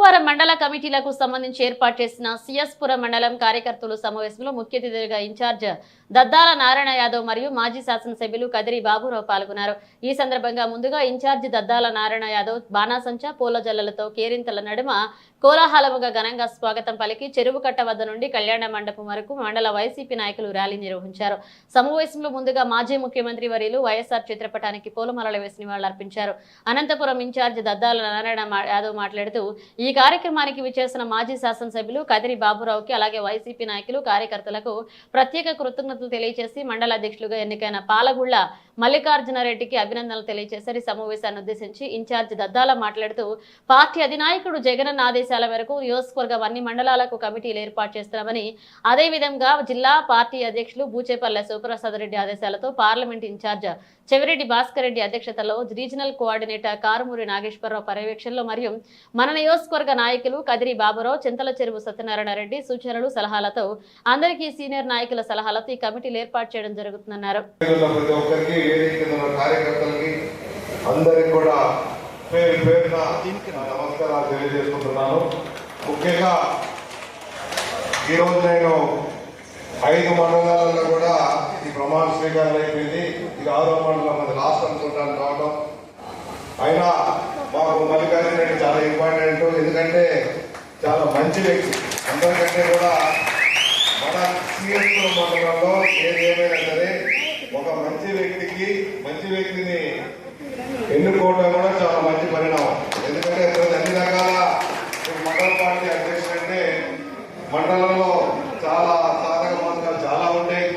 సోమవారం మండల కమిటీలకు సంబంధించి ఏర్పాటు చేసిన సిఎస్పురం మండలం కార్యకర్తల సమావేశంలో ముఖ్య అతిథిగా ఇన్ఛార్జ్ దద్దాల నారాయణ యాదవ్ మరియు మాజీ శాసనసభ్యులు కదిరి బాబురావు పాల్గొన్నారు. ఈ సందర్భంగా ముందుగా ఇన్ఛార్జ్ దద్దాల నారాయణ యాదవ్ బాణాసంచ పూలజల్లలతో కేరింతల నడుమ కోలాహలముగా ఘనంగా స్వాగతం పలికి చెరువు కట్ట వద్ద నుండి కళ్యాణ మండపం వరకు మండల వైసీపీ నాయకులు ర్యాలీ నిర్వహించారు. సమావేశంలో ముందుగా మాజీ ముఖ్యమంత్రి వర్యులు వైఎస్ఆర్ చిత్రపటానికి పూలమాలలు వేసి నివాళులర్పించారు. అనంతపురం ఇన్ఛార్జ్ దద్దాల నారాయణ యాదవ్ మాట్లాడుతూ ఈ కార్యక్రమానికి విచ్చేసిన మాజీ శాసనసభ్యులు కదిరి బాబురావుకి అలాగే వైసీపీ నాయకులు కార్యకర్తలకు ప్రత్యేక కృతజ్ఞతలు తెలియజేసి మండల అధ్యక్షులుగా ఎన్నికైన పాలగుళ్ల మల్లికార్జునరెడ్డికి అభినందనలు తెలియజేశారు. ఈ సమావేశాన్ని ఉద్దేశించి ఇన్ఛార్జ్ దద్దాల మాట్లాడుతూ పార్టీ అధినాయకుడు జగన్ ఆదేశాల మేరకు నియోజకవర్గం అన్ని మండలాలకు కమిటీలు ఏర్పాటు చేస్తున్నామని, అదేవిధంగా జిల్లా పార్టీ అధ్యక్షులు బూచేపల్లె శివప్రసాద్ రెడ్డి ఆదేశాలతో పార్లమెంట్ ఇన్ఛార్జ్ చెవిరెడ్డి భాస్కర్ రెడ్డి అధ్యక్షతలో రీజనల్ కోఆర్డినేటర్ కారుమూరి నాగేశ్వరరావు పర్యవేక్షణలో మరియు మన నియోజకవర్గ నాయకులు కదిరి బాబురావు, చింతల చెరువు సత్యనారాయణ రెడ్డి సూచనలు సలహాలతో అందరికీ సీనియర్ నాయకుల సలహాలతో ఈ కమిటీలు ఏర్పాటు చేయడం జరుగుతుందన్నారు. నమస్కారాలు తెలియజేసుకుంటున్నాను. ముఖ్యంగా ఈరోజు నేను 5 మండలాలలో కూడా ఈ ప్రమాణ స్వీకారం అయిపోయింది. ఇది 6వ మండలం, అది లాస్ట్ అనుకుంటాను రావడం. అయినా మాకు మల్లికార్జున రెడ్డి చాలా ఇంపార్టెంట్, ఎందుకంటే చాలా మంచి వ్యక్తి. అందరికంటే కూడా మన సిఎస్పురం మండలంలో ఏదేమైనా సరే ఒక మంచి వ్యక్తిని ఎన్నుకోవడం కూడా చాలా మంచి పరిణామం. ఎందుకంటే అన్ని రకాల మండల పార్టీ అధ్యక్షుడు అంటే మండలంలో చాలా సాధక బాధకాలు చాలా ఉంటాయి.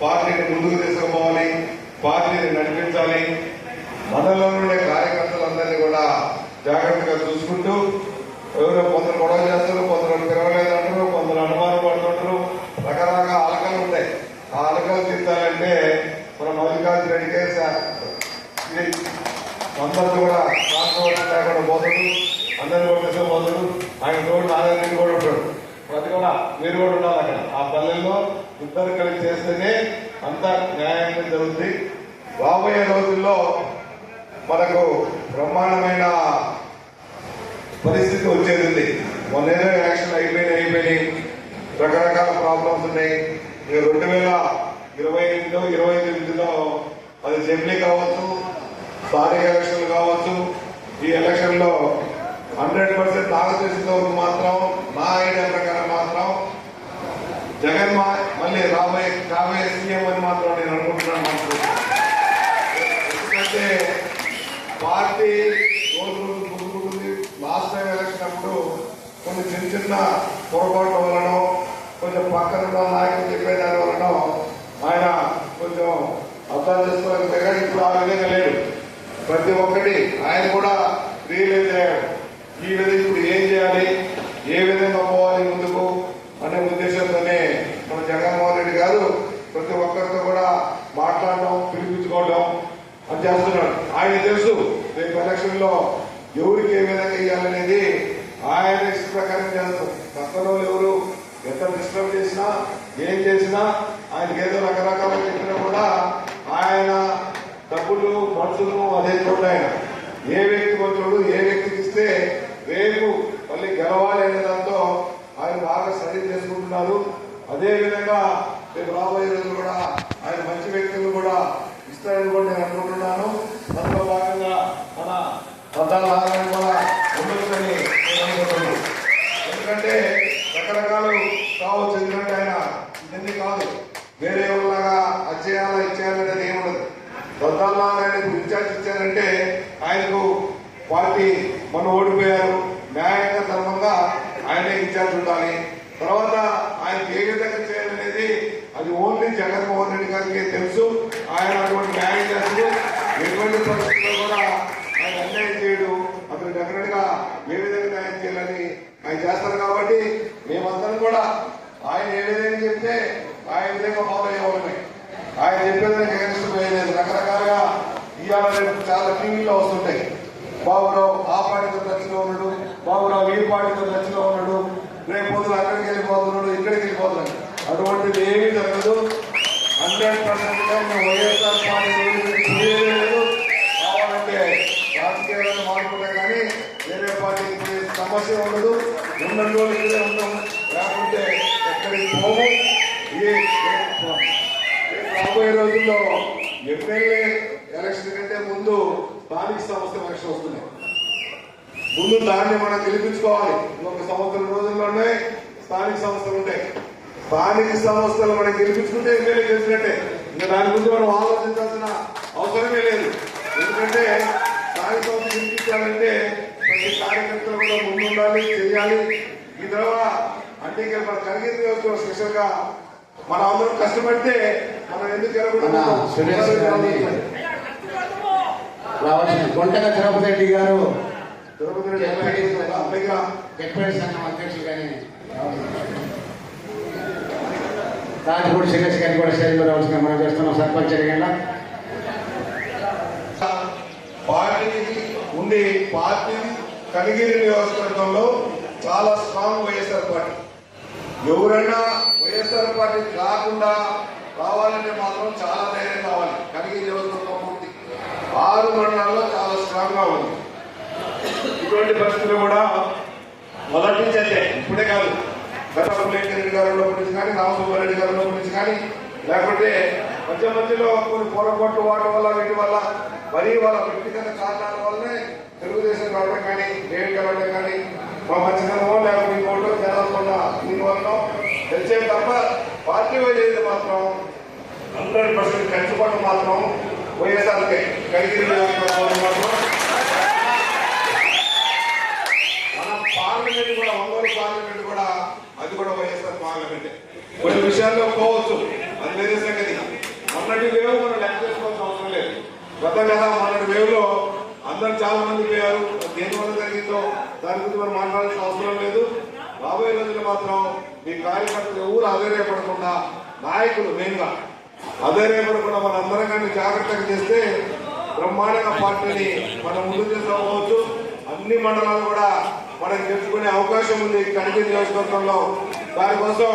పార్టీని ముందుకు తీసుకుపోవాలి, పార్టీని నడిపించాలి. మండలంలో ఉండే కార్యకర్తలందరినీ కూడా జాగ్రత్తగా చూసుకుంటూ ఎవరో కొందరు గొడవ చేస్తారు, కొందరు పిలవలేదంటారు, కొందరు అనుమానం పడుతుంటారు, రకరకాల అలకలు ఉంటాయి. ఆ అలకలు తీర్చాలంటే మన మల్లికార్జున రెడ్డికే అందరితో కూడా ట్రాన్స్పోర్ట్ లేకుండా పోతాడు, అందరినీ కూడా తీసుకుపోతాడు. ఆయన తోడు నారాయణ కూడా ఉంటాడు. అది కూడా మీరు కూడా ఉండాలి అక్కడ. ఆ పల్లెల్లో ఇద్దరు కలిసి చేస్తేనే అంతా న్యాయంగా జరుగుతుంది. రాబోయే రోజుల్లో మనకు బ్రహ్మాండమైన పరిస్థితి వచ్చేది ఉంది. మొన్నేదో యాక్షన్ అయిపోయినాయి, రకరకాల ప్రాబ్లమ్స్ ఉన్నాయి. 2028-29లో అది అసెంబ్లీ కావచ్చు, స్థానిక ఎలక్షన్లు కావచ్చు. ఈ ఎలక్షన్ లో 100% నాకు తెలిసిన వరకు మాత్రం, నా ఐడియా ప్రకారం మాత్రం జగన్ మళ్ళీ రాబోయే సీఎం అని మాత్రం నేను అనుకుంటున్నాను. ఎందుకంటే పార్టీ రోజు ముందుకుంటుంది. లాస్ట్ టైం ఎలక్షన్ అప్పుడు కొన్ని చిన్న పొరపాట్ల వలన, కొంచెం పక్కన నాయకులు చెప్పేదాని వలన ఆయన కొంచెం అర్థం చేసుకోలేకపోతే ఇప్పుడు ఆ విధంగా లేడు. ప్రతి ఒక్కటి ఆయన కూడా రియలైజ్ అయ్యాడు. ఈ విధంగా ఇప్పుడు ఏం చేయాలి, ఏ విధంగా పోవాలి ముందుకు అనే ఉద్దేశంతోనే మన జగన్మోహన్ రెడ్డి గారు ప్రతి ఒక్కరితో కూడా మాట్లాడడం, పిలిపించుకోవడం అని చేస్తున్నాడు. ఆయన తెలుసు రేపు ఎలక్షన్ లో ఎవరికి ఏ విధంగా ఇవ్వాలనేది ఆయన ఇష్ట ప్రకారం చేస్తాం. పక్కన ఎవరు ఎంత డిస్టర్బ్ చేసినా, ఏం చేసినా, ఆయనకి ఏదో రకరకాల చెప్పినా కూడా ఆయన డబ్బులు మనుషులు అదే చూడండి. ఆయన ఏ వ్యక్తి వచ్చాడు, ఏ వ్యక్తికి ఇస్తే రేపు మళ్ళీ గెలవాలి అనే దాంతో ఆయన బాగా స్టడీ చేసుకుంటున్నారు. అదే విధంగా రేపు రాబోయే రోజులు కూడా ఆయన మంచి వ్యక్తులు కూడా ఇస్తారని కూడా నేను అనుకుంటున్నాను. అందులో భాగంగా మన ప్రధాన కూడా ఉండొచ్చని నేను అనుకుంటున్నాను. ఎందుకంటే రకరకాలు కావచ్చు. ఎందుకంటే ఆయన ఇవన్నీ కాదు, వేరే వాళ్ళలాగా అచ్చేయాలా ఇచ్చేయాలనేది ఏముండదు. దద్దాల ఆయనకు ఇన్ఛార్జ్ ఇచ్చారంటే ఆయనకు పార్టీ మనం ఓడిపోయారు, న్యాయంగా ధర్మంగా ఆయనే ఇన్ఛార్జ్ ఉండాలి. తర్వాత ఆయనకి ఏ విధంగా చేయాలనేది అది ఓన్లీ జగన్మోహన్ రెడ్డి గారికి తెలుసు. ఆయన అటువంటి న్యాయం చేస్తూ ఎటువంటి పరిస్థితుల్లో కూడా ఆయన అన్యాయం చేయడు. అతను డెఫినెట్ గా ఏ విధంగా న్యాయం చేయాలని ఆయన చేస్తారు. కాబట్టి మేమందరం కూడా ఆయన ఏ విధంగా చెప్తే ఆయన విధంగా ఫాలో అయ్యేవాళ్ళమే. ఆయన చెప్పేదానికి ఎగనిస్ట్ పోయలేదు. రకరకాలుగా ఇవాళ రేపు చాలా టీవీలో వస్తుంటాయి. బాబురావు ఆ పార్టీతో టచ్లో ఉన్నాడు, బాబురావు ఈ పార్టీతో టచ్లో ఉన్నాడు, రేపు పొద్దున అక్కడికి వెళ్ళిపోతున్నాడు, ఇక్కడికి వెళ్ళిపోతున్నాడు. అటువంటిది ఏమీ జరగదు. 100% మేము వైఎస్ఆర్ పార్టీ లేదు. కావాలంటే రాజకీయాలను మార్పులే కానీ వేరే పార్టీకి సమస్య ఉండదు. ముందు స్థానిక సంస్థ ఎలక్షన్ వస్తున్నాయి. ముందు దాన్ని మనం గెలిపించుకోవాలి. ఇంకొక సంవత్సరం రోజుల్లోనే స్థానిక సంస్థలు ఉంటాయి. స్థానిక సంస్థలు మనం గెలిపించుకుంటే ఎమ్మెల్యే గెలిచినట్టే. ఇంకా దాని గురించి మనం ఆలోచించాల్సిన అవసరమే లేదు. ఎందుకంటే స్థానిక సంస్థ గెలిపించాలంటే ప్రతి కార్యకర్తలు కూడా ముందుండాలి, చేయాలి. ఈ తర్వాత అంటే ఇంకా మన కరిగిరి నియోజకవర్గం స్పెషల్ గా మనం అందరం కష్టపడితే మనం ఎందుకు రావాల్సిన కొండగా తిరుపతి రెడ్డి గారు తిరుపతి రెడ్డి జడ్పీ సంఘం అధ్యక్షులు కానీ రాజపూడి శ్రీనివాస్ గారిని కూడా స్టేజ్ మీద రావాల్సిన మనం చేస్తున్నాం. సర్పంచ్ ఎన్నికల్లో పార్టీ ఉండి పార్టీ కనిగిరి నియోజకవర్గంలో చాలా స్ట్రాంగ్ వైఎస్ఆర్ పార్టీ. ఎవరైనా వైఎస్ఆర్ పార్టీ కాకుండా రావాలంటే మాత్రం చాలా ధైర్యం కావాలి. కనిగిరి నియోజకవర్గం పూర్తి 6 మండలాల్లో చాలా స్ట్రాంగ్ గా ఉంది. ఇటువంటి పరిస్థితులు కూడా మొదటి నుంచి అయితే ఇప్పుడే కాదు, గత రెడ్డి గారి నుంచి కానీ రామసుబ్బారెడ్డి గారి నుంచి కానీ లేకపోతే మధ్యలో కొన్ని పొరపాట్లు వాటి వల్ల వీటి వల్ల మరీ వాళ్ళ వ్యక్తిగత కారణాల వల్లనే తెలుగుదేశం రావడం కానీ డేవిడ్ గెలవడం కానీ మా మంచితనమో లేకపోతే ఇంకోటో జనాలకున్న దీనివల్ల తెలిసే తప్ప పార్టీ వైజ్ అయితే మాత్రం 100% ఖర్చుపడడం మాత్రం వైఎస్ఆర్కే కైగిరి మాత్రం మన పార్లమెంట్ కూడా ఒంగోలు పార్లమెంట్ కూడా అది కూడా వైఎస్ఆర్ పార్లమెంటే. కొన్ని విషయాల్లో పోవచ్చు, అది వేరే సంగతి. మొన్నటి వేవ్ మనం లెక్క చేసుకోవాల్సిన అవసరం లేదు. గతం కదా మొన్నటి వేవ్ లో అందరు చాలా మంది పోయారు. దేనివల్ల జరిగిందో దాని గురించి మనం మాట్లాడాల్సిన అవసరం లేదు. రాబోయే రోజుల్లో మాత్రం మీ కార్యకర్తలు ఎవరు అధైర్యపడకుండా, నాయకులు మెయిన్ గా అధైర్యపడకుండా మన అందరం కానీ జాగ్రత్తగా చేస్తే బ్రహ్మాండంగా పార్టీని మనం ముందుకు తీసుకోవచ్చు. అన్ని మండలాలు కూడా మనం గెలుచుకునే అవకాశం ఉంది కనిగిరి నియోజకవర్గంలో. దానికోసం